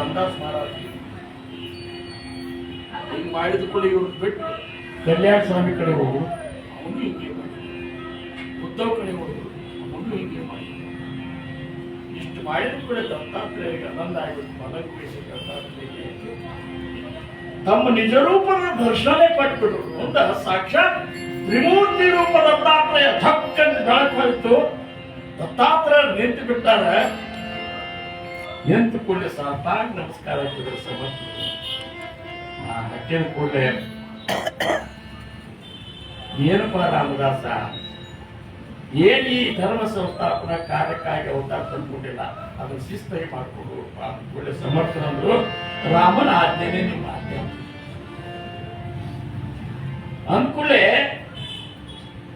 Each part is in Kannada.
ರಾಮದಾಸ್ ಮಹಾರಾಜ್ ಹಿಂಗ್ ಮಾಡಿದ ಕೂಡ ಇವ್ರು ಬಿಟ್ಟು ಕಲ್ಯಾಣ ಸ್ವಾಮಿ ಕಡೆ ಹೋಗು, ಅವನು ಹಿಂಗೆ ಮಾಡಿ, ಉದ್ದವ್ ಕಡೆ ಹೋಗು, ಅವನು ಹಿಂಗೆ ಮಾಡಿ. ಇಷ್ಟು ಮಾಡಿದ ಕೂಡ ದತ್ತಾತ್ರೇಯರಿಗೆ ಆನಂದ ಆಗಿಬಿಟ್ಟು ಮಲಗಿಸಿ ದತ್ತಾತ್ರೇಯರಿಗೆ ತಮ್ಮ ನಿಜ ರೂಪದ ದರ್ಶನ ಕೊಟ್ಬಿಟ್ರು. ಅಂತ ಸಾಕ್ಷಾತ್ ತ್ರಿಮೂರ್ತಿ ರೂಪ ದತ್ತಾತ್ರೇಯ ಧಕ್ಕಂತ ಬೆಳಕು ಹೋಯ್ತು. ದತ್ತಾತ್ರೇಯ ನಿಂತು ಬಿಟ್ಟಾರೆ. ನಿಂತು ಕೂಡಲೇ ಸಾಕಾಗಿ ನಮಸ್ಕಾರ ಹಾಕಿದ್ರು ಸಮರ್ಥ. ಹಕ್ಕಿನ ಕೂಡಲೇ ಏನಪ್ಪ ರಾಮದಾಸ, ಏನ್ ಈ ಧರ್ಮ ಸಂಸ್ಥಾಪನಾ ಕಾರ್ಯಕ್ಕಾಗಿ ಅವತಾರ ತಂದ್ಕೊಂಡಿಲ್ಲ, ಅದನ್ನ ಶಿಸ್ತಾಗಿ ಮಾಡ್ಕೊಂಡು ಕೂಡಲೇ ಸಮರ್ಥನಂದ್ರು. ರಾಮನ ಆಜ್ಞೆನೇ ನಿಮ್ಮ ಆಜ್ಞೆ ಅಂದ್ಕೂಡಲೇ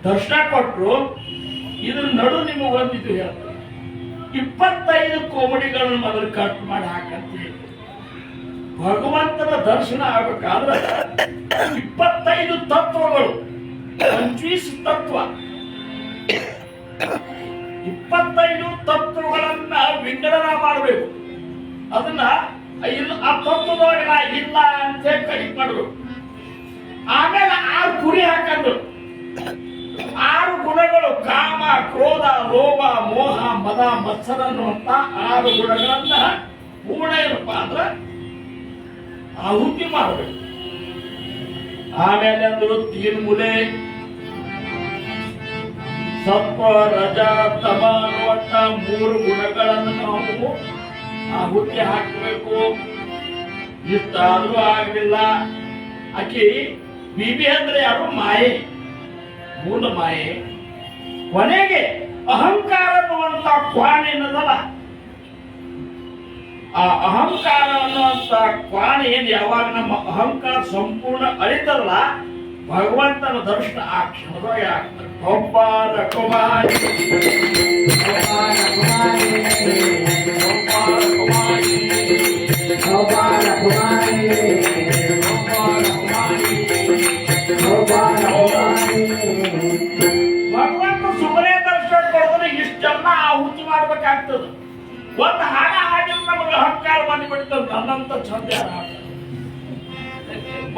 ದರ್ಶನ ಕೊಟ್ರು. ಇದ್ರ ನಡು ನಿಮಗೆ ಒಂದಿದ್ದು ಹೇಳ್ತಾರೆ, 25 ಕೋಮಡಿಗಳನ್ನು ಮೊದಲು ಕಟ್ ಮಾಡಿ ಹಾಕಂತೀವಿ. ಭಗವಂತನ ದರ್ಶನ ಆಗಬೇಕಾದ್ರೆ 25 ತತ್ವಗಳು, 25 ತತ್ವ, 25 ತತ್ವಗಳನ್ನ ವಿಂಗಡನ ಮಾಡಬೇಕು. ಅದನ್ನ ಆ ತತ್ವದೊಳಗೆ ನಾ ಇಲ್ಲ ಅಂತ ಕಡಿಮೆ ಮಾಡಿದ್ರು. ಆಮೇಲೆ 6 ಗುರಿ ಹಾಕಂದ್ರು. 6 ಗುಣಗಳು, ಕಾಮ, ಕ್ರೋಧ, ಲೋಭ, ಮೋಹ, ಮದ, ಮತ್ಸರ ಅನ್ನುವಂತ 6 ಗುಣಗಳನ್ನ ಪೂರ್ಣ ಏನಪ್ಪಾ ಅಂದ್ರೆ ಆಹುತಿ ಮಾಡಬೇಕು. ಆಮೇಲೆ ಅಂದ್ರು ತೀರ್ಮೂಲೆ ಸತ್ವ, ರಜ, ತಮ ಅನ್ನುವಂತ 3 ಗುಣಗಳನ್ನು ನಾವು ಆಹುತಿ ಹಾಕಬೇಕು. ಇಷ್ಟಾದ್ರೂ ಆಗಲಿಲ್ಲ. ಆಕಿ ಬಿಬಿ ಅಂದ್ರೆ ಯಾರು? ಮಾಯೆ, ಮೂಲ ಮಾಯೆ. ಕೊನೆಗೆ ಅಹಂಕಾರ ಅನ್ನುವಂತ ಕ್ವಾಣ ಏನದಲ್ಲ, ಆ ಅಹಂಕಾರ ಅನ್ನುವಂತ ಕ್ವಾಣ ಏನ್ ಯಾವಾಗ ನಮ್ಮ ಅಹಂಕಾರ ಸಂಪೂರ್ಣ ಅಳಿತಲ್ಲ, ಭಗವಂತನ ದರ್ಶನ ಆ ಕ್ಷಣದೊಳಗೆ ಆಗ್ತದೆ. ಒಬ್ಬರ ಕುಮಾರಿ ಭಗವಂತ ಸುಮ್ಮನೆ ದರ್ಶನ ಕೊಡೋದ್ರೆ ಇಷ್ಟೆಲ್ಲ ಆಹುತಿ ಮಾಡ್ಬೇಕಾಗ್ತದೆ. ಒಂದು ಹಾಡ ಹಾಡಿದ್ರೆ ನಮಗೆ ಅಹಂಕಾರ ಬಂದ್ಬಿಡ್ತದೆ. ನನ್ನಂತ ಚಂದ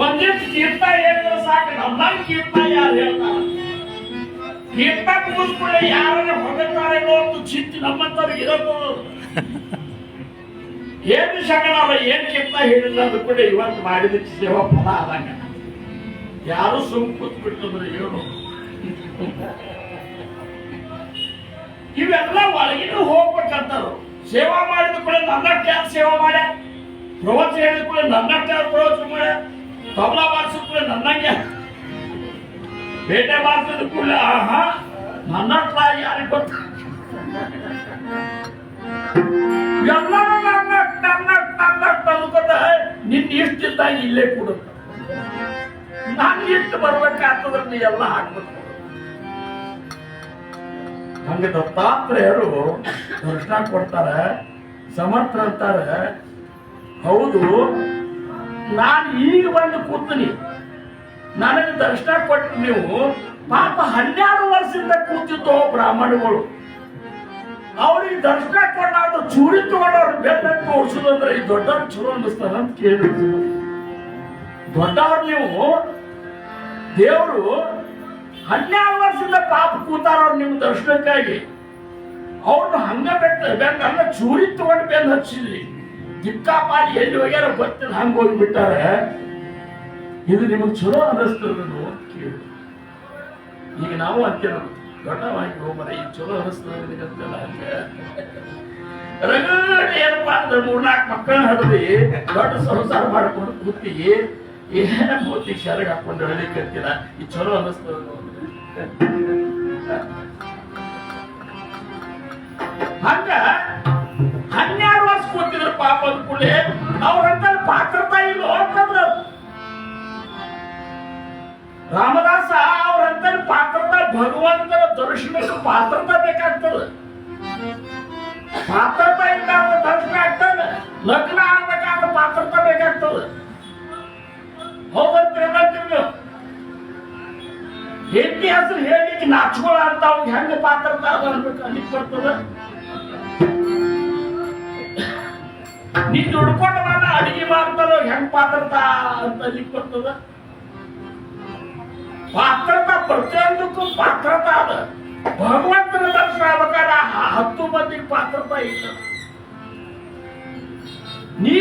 ಒಂದಿಷ್ಟು ಕೀರ್ತ ಹೇಳಿದ್ರೆ ಸಾಕು, ನಮ್ಮನ್ನ ಕೀರ್ತ ಯಾರು ಹೇಳ್ತಾರ? ಕೀರ್ತ ಕೂತ್ಕೊಳ್ಳಿ ಯಾರನ್ನ ಹೊಗಳ್ತಾರೆ ಅಂತ ಚಿಂತೆ ನಮ್ಮಂತವ್ರಿಗೆ ಇರೋದು. ಏನು ಶಗಣಲ್ಲ, ಏನ್ ಕೀರ್ತ ಹೇಳಿಲ್ಲ ಅದು ಕೂಡ ಇವತ್ತು ಮಾಡಿದ ಸೇವಾ ಫಲ ಆದಂಗ. ಯಾರು ಸುಮ್ ಕೂತ್ಬಿಟ್ಟಂದ್ರೆ ಏನು ಇವೆಲ್ಲ ಒಳಗಿನ ಹೋಗ್ಬೇಕಂತಾರು. ಸೇವಾ ಮಾಡಿದ ಕೂಡ ನನ್ನಷ್ಟು ಯಾರು ಸೇವಾ ಮಾಡ್ಯ, ಪ್ರವಚನ ಹೇಳಿದ ಕೂಡ ನನ್ನಷ್ಟು ಯಾರು ಪ್ರವಚನ ಮಾಡ್ಯ, ತಬಲಾ ಬಾರಿಸಿದ ಕೂಡ ನನ್ನಂಗೆ, ಬೇಟೆ ಬಾರಿಸಿದ ಕೂಡ ಆಹಾ ನನ್ನಷ್ಟ ಯಾರಿಗೆ ಗೊತ್ತ. ಎಲ್ಲರೂ ನನ್ನಷ್ಟು ಅನ್ಕೋತ ನಿನ್ನ ಇಷ್ಟಿದ್ದಾಗ ಇಲ್ಲೇ ಕೊಡುತ್ತ. ನಾನು ಇಷ್ಟು ಬರ್ಬೇಕಾಗ್ತದ್ರ ನೀ ಎಲ್ಲ ಹಾಕ್ಬೇಕು. ಹಂಗೆ ದತ್ತಾತ್ರೇಯರು ದರ್ಶನ ಕೊಡ್ತಾರೆ. ಸಮರ್ಥ ಅಂತಾರೆ, ಹೌದು ನಾನು ಈಗ ಬಂದು ಕೂತೀನಿ, ನನಗೆ ದರ್ಶನ ಕೊಟ್ಟು ನೀವು ಪಾಪ 12 ವರ್ಷದಿಂದ ಕೂತಿದ್ದು ಬ್ರಾಹ್ಮಣಗಳು, ಅವ್ರಿಗೆ ದರ್ಶನ ಕೊಟ್ಟಾದ್ರು ಚೂರಿ ತಗೊಂಡವ್ರು ಬೆನ್ನ ತೋರಿಸೋದಂದ್ರೆ ಈ ದೊಡ್ಡವ್ರು ಚಲೋ ಅನ್ನಿಸ್ತಾರ ಅಂತ ಕೇಳಿದ್ರು. ದೊಡ್ಡವ್ರು ನೀವು, ದೇವರು 12 ವರ್ಷದಿಂದ ಪಾಪ ಕೂತಾರವ್ರು ನಿಮ್ಮ ದರ್ಶನಕ್ಕಾಗಿ. ಅವ್ರನ್ನ ಹಂಗ ಬೆನ್ನ ಚೂರಿ ತಗೊಂಡು ಬೆನ್ನ ಹಚ್ಚಿದ್ರಿ. ದಿಕ್ಕಾಪಾಲಿ ಎಲ್ಲಿ ಹೋಗ್ಯಾರ ಗೊತ್ತಿಲ್ಲ, ಹಂಗ ಹೋಗ್ಬಿಟ್ಟಾರೆ. ಇದು ನಿಮಗೆ ಚಲೋ ಅನ್ನಿಸ್ತದ ಕೇಳಿ. ಈಗ ನಾವು ಅಂತೇವೆ ದೊಡ್ಡವಾಗಿ ಹೋಗ್ಬಾರ, ಈಗ ಚಲೋ ಅನ್ನಿಸ್ತದ ಹಂಗೆ ರಗಡ್ ಏನಪ್ಪಾ ಅಂದ್ರೆ 3-4 ಮಕ್ಕಳನ್ನ ಹಡದಿ ದೊಡ್ಡ ಸಂಸಾರ ಮಾಡ್ಕೊಂಡು ಕೂತಿ ಏನ ಮೂತಿ ಶರಗ್ ಹಾಕೊಂಡು ಹೇಳಲಿಕ್ಕಂತೀರ, ಈ ಚಲೋ ಅನ್ನಿಸ್ತದ. ಹಂಗ 12 ವರ್ಷ ಕೂತಿದ್ರು ಪಾಪ ಅಂದ್ಕೂಡಲೇ ಅವ್ರಂತ ಪಾತ್ರತಾ ಇಲ್ಲ ಅಂತಂದ್ರು. ರಾಮದಾಸ ಅವ್ರಂತ ಪಾತ್ರತಾ ಭಗವಂತನ ದರ್ಶನಕ್ಕೆ ಪಾತ್ರತಾ ಬೇಕಾಗ್ತದೆ. ಪಾತ್ರತಾ ಇಲ್ಲ ದರ್ಶನ ಆಗ್ತದೆ. ಲಗ್ನ ಆಗ್ಬೇಕಾದ್ರೆ ಪಾತ್ರತಾ ಬೇಕಾಗ್ತದೆ. ಹೋಗಂತೀರಿ ಹೆಂಡತಿ ಹೆಸರು ಹೇಳಿಕ್ಕೆ ನಾಚ್ಕೊಳ ಅಂತ ಅವ್ರಿಗೆ ಹೆಂಗ ಪಾತ್ರತಾ ಅನ್ಬೇಕು ಅಲ್ಲಿಗೆ ಬರ್ತದೆ. ನೀ ದುಡ್ಕೊಂಡು ನಾನು ಅಡಿಗೆ ಮಾಡ್ತಾರೋ ಹೆಂಗ್ ಪಾತ್ರತಾ ಅಂತ ಅಲ್ಲಿಗೆ ಬರ್ತದ. ಪಾತ್ರತಾ ಪ್ರತಿಯೊಂದಕ್ಕೂ ಪಾತ್ರತಾ ಅದ. ಭಗವಂತನ ದರ್ಶನ ಆಗ್ಬೇಕಾದ್ರೆ 10 ಮಂದಿಗೆ ಪಾತ್ರತಾ ಇಲ್ಲ. ನೀ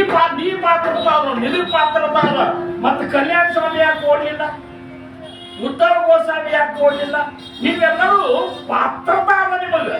ಪಾತ್ರತಾ ಅದ, ನಿನಗೆ ಪಾತ್ರತಾ ಅದ. ಮತ್ತೆ ಕಲ್ಯಾಣ ಸ್ವಾಮಿ ಯಾಕೆ ಓಡಲಿಲ್ಲ, ಉದ್ಧವ ಗೋಸ್ವಾಮಿ ಯಾಕೆ ಓಡಲಿಲ್ಲ? ನೀವೆಲ್ಲರೂ ಪಾತ್ರತಾ ಅದ ನಿಮಗೆ.